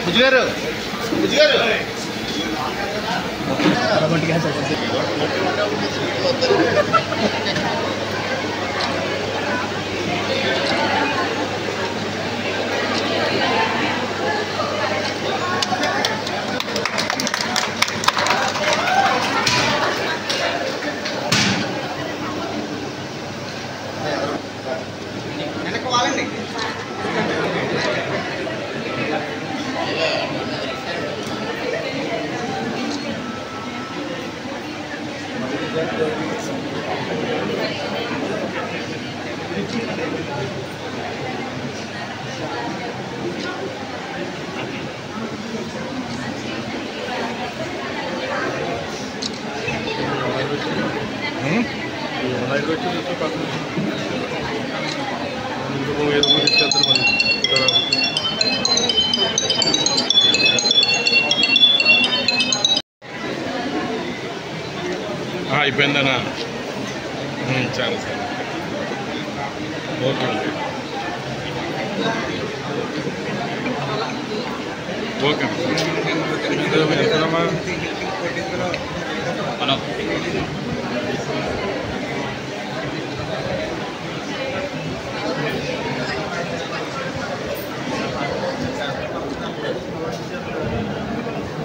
బుజ్జిగారు బుజ్జిగారు వెనక్కి వాలండి. అయిపోయిందనా? చాలా sir okay okay ఎంతమ్మా మనం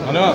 hello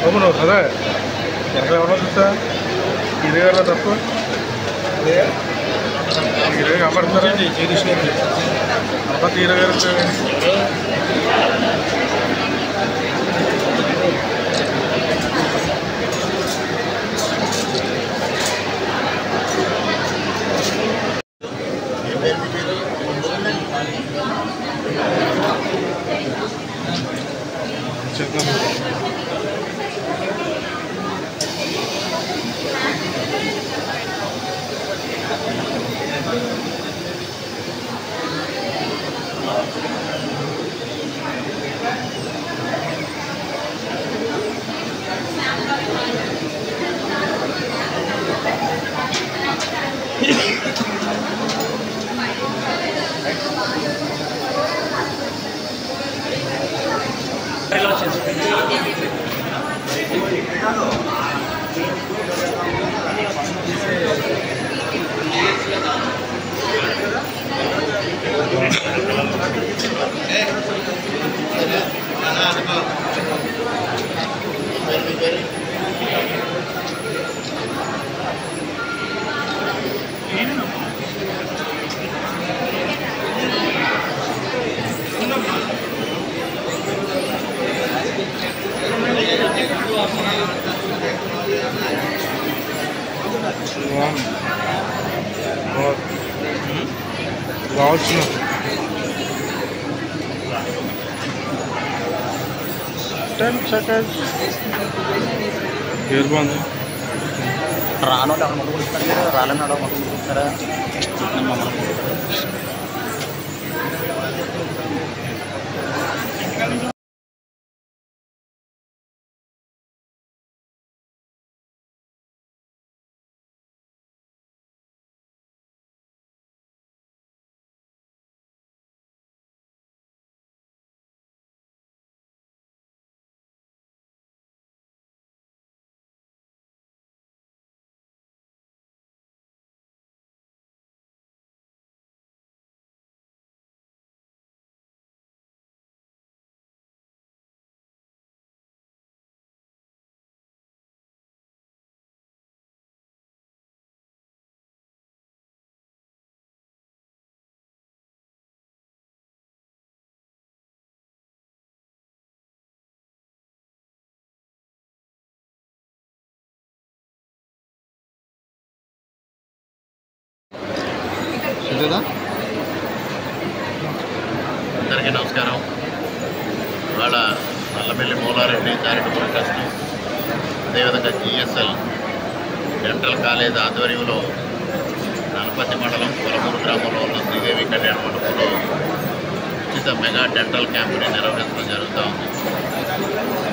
¿Cómo no? ¿Sabes? ¿Ya que la vamos a usar? ఇరవై తప్ప ఇరవై కాపాడుతారా అప్పటి 20 రూపాయలు రావచ్చు 10 seconds పేరు బాగుంది రాను మొదలు కొడుతారు రాలేనాడో మొదలు కొడుతారా అందరికీ నమస్కారం. ఇవాళ నల్లబెల్లి మూలారెడ్డి చారిటబుల్ ట్రస్ట్ అదేవిధంగా జిఎస్ఎల్ డెంటల్ కాలేజ్ ఆధ్వర్యంలో నలపతి మండలం కొలమూరు గ్రామంలో ఉన్న శ్రీదేవి కళ్యాణ మండపంలో ఉచిత మెగా డెంటల్ క్యాంపుని నిర్వహించడం జరుగుతూ ఉంది.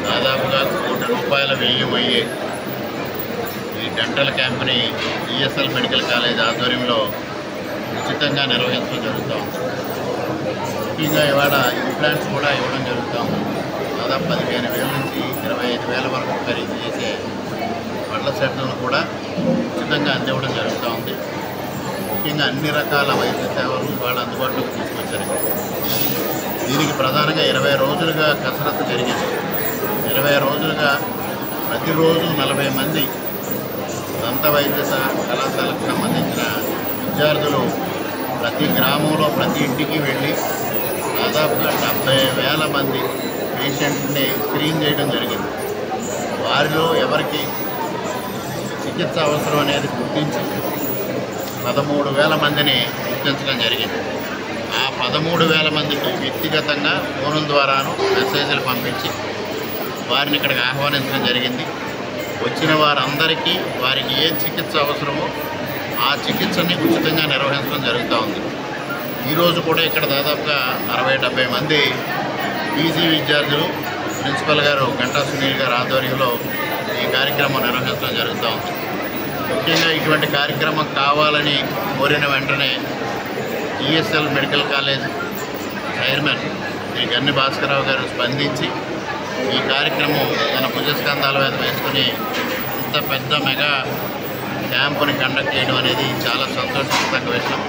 దాదాపుగా ₹1,00,00,000 వ్యయం అయ్యే ఈ డెంటల్ క్యాంపుని జిఎస్ఎల్ మెడికల్ కాలేజ్ ఆధ్వర్యంలో ఉచితంగా నిర్వహించడం జరుగుతూ ఉంది. ముఖ్యంగా ఇవాళ ఇంప్లాంట్స్ కూడా ఇవ్వడం జరుగుతూ ఉంది. దాదాపు 15,000 నుంచి 25,000 వరకు ఖరీదు చేసే పళ్ళ సెట్లను కూడా ఉచితంగా అందివ్వడం జరుగుతూ ఉంది. ముఖ్యంగా అన్ని రకాల వైద్య సేవలు ఇవాళ అందుబాటులోకి తీసుకొచ్చారు. దీనికి ప్రధానంగా 20 రోజులుగా కసరత్తు జరిగింది. 20 రోజులుగా ప్రతిరోజు 40 మంది దంత వైద్య కళాశాలకు సంబంధించిన విద్యార్థులు ప్రతి గ్రామంలో ప్రతి ఇంటికి వెళ్ళి దాదాపుగా 70,000 మంది పేషెంట్ని స్క్రీన్ చేయడం జరిగింది. వారిలో ఎవరికి చికిత్స అవసరం అనేది గుర్తించి 13,000 మందిని గుర్తించడం జరిగింది. ఆ 13,000 మందికి వ్యక్తిగతంగా ఫోన్ ద్వారాను మెసేజ్లు పంపించి వారిని ఇక్కడికి ఆహ్వానించడం జరిగింది. వచ్చిన వారందరికీ వారికి ఏ చికిత్స అవసరమో ఆ చికిత్సని ఉచితంగా నిర్వహించడం జరుగుతూ ఉంది. ఈరోజు కూడా ఇక్కడ దాదాపుగా 60-70 మంది పీజీ విద్యార్థులు ప్రిన్సిపల్ గారు గంటా సునీల్ గారు ఆధ్వర్యంలో ఈ కార్యక్రమం నిర్వహించడం జరుగుతూ ఉంది. ముఖ్యంగా ఇటువంటి కార్యక్రమం కావాలని కోరిన వెంటనే GSL medical college chairman Shri Ganni Bhaskararao గారు స్పందించి ఈ కార్యక్రమం తన భుజస్కంధాల మీద వేసుకుని ఇంత పెద్ద మెగా క్యాంపుని కండక్ట్ చేయడం అనేది చాలా సంతోషించదగ్గ విషయం.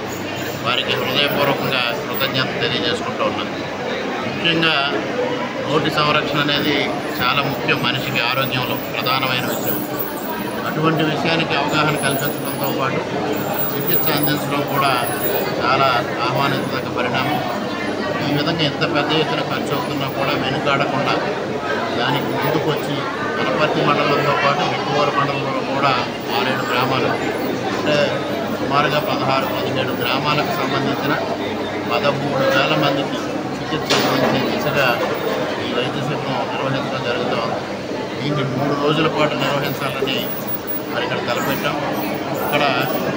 వారికి హృదయపూర్వకంగా కృతజ్ఞత తెలియజేసుకుంటూ ఉన్నాను. ముఖ్యంగా నోటి సంరక్షణ అనేది చాలా ముఖ్యం. మనిషికి ఆరోగ్యంలో ప్రధానమైన విషయం. అటువంటి విషయానికి అవగాహన కల్పించడంతో పాటు చికిత్స అందించడం కూడా చాలా ఆహ్వానించదగ్గ పరిణామం. ఈ విధంగా ఎంత పెద్ద ఎత్తున ఖర్చు అవుతున్నా కూడా వెనుకాడకుండా దానికి ముందుకొచ్చి వనపర్తి మండలంతో పాటు నికోవర మండలంలో కూడా 6-7 గ్రామాలు అంటే సుమారుగా 16-17 గ్రామాలకు సంబంధించిన 13,000 మందికి చికిత్స అందించే దిశగా ఈ వైద్య శిబిరం నిర్వహించడం జరుగుతూ ఉంది. దీన్ని 3 రోజుల పాటు నిర్వహించాలని మరి ఇక్కడ తలపెట్టాం. ఇక్కడ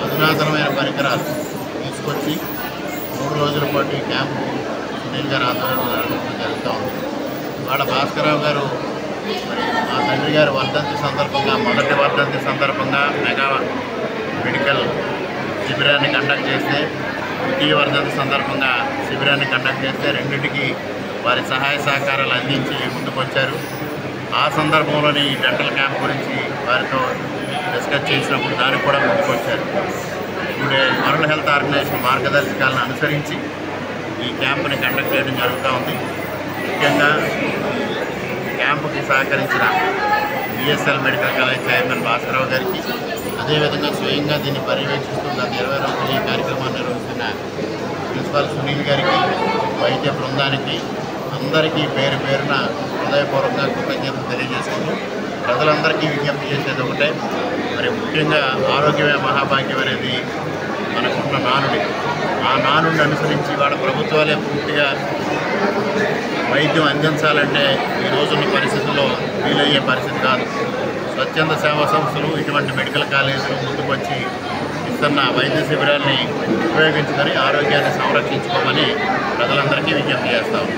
అధునాతనమైన పరికరాలు తీసుకొచ్చి 3 రోజుల పాటు ఈ క్యాంపు సునీల్ గారు ఆధ్వర్యంలో నిర్వహించడం జరుగుతూ ఉంది. ఇవాళ భాస్కరరావు గారు మరి మా తండ్రి గారి వర్ధంతి సందర్భంగా, మొదటి వర్ధంతి సందర్భంగా మెగా మెడికల్ శిబిరాన్ని కండక్ట్ చేస్తే, ద్వితీయ వర్ధంతి సందర్భంగా శిబిరాన్ని కండక్ట్ చేస్తే రెండింటికి వారి సహాయ సహకారాలు అందించి ముందుకొచ్చారు. ఆ సందర్భంలోని ఈ డెంటల్ క్యాంప్ గురించి వారితో డిస్కస్ చేసినప్పుడు దానికి కూడా ముందుకొచ్చారు. ఇప్పుడు వరల్డ్ హెల్త్ ఆర్గనైజేషన్ మార్గదర్శకాలను అనుసరించి ఈ క్యాంపుని కండక్ట్ చేయడం జరుగుతూ ఉంది. ముఖ్యంగా క్యాంపుకి సహకరించిన BSL medical college chairman Bhaskararao గారికి, అదేవిధంగా స్వయంగా దీన్ని పర్యవేక్షిస్తూ గత 20 రోజులు ఈ కార్యక్రమాన్ని నిర్వహిస్తున్న ప్రిన్సిపాల్ సునీల్ గారికి, వైద్య బృందానికి అందరికీ పేరు పేరున హృదయపూర్వకంగా కృతజ్ఞతలు తెలియజేసుకుంటూ ప్రజలందరికీ విజ్ఞప్తి చేసేది ఒకటే, మరి ముఖ్యంగా ఆరోగ్యమే మహాభాగ్యం అనేది మనకున్న నానుడి. ఆ నానుడిని అనుసరించి వాళ్ళ ప్రభుత్వాలే పూర్తిగా వైద్యం అందించాలంటే ఈ రోజున్న పరిస్థితుల్లో వీలయ్యే పరిస్థితి కాదు. స్వచ్ఛంద సేవా సంస్థలు, ఇటువంటి మెడికల్ కాలేజీలు ముందుకొచ్చి ఇస్తున్న వైద్య శిబిరాల్ని ఉపయోగించుకొని ఆరోగ్యాన్ని సంరక్షించుకోమని ప్రజలందరికీ విజ్ఞప్తి చేస్తాము.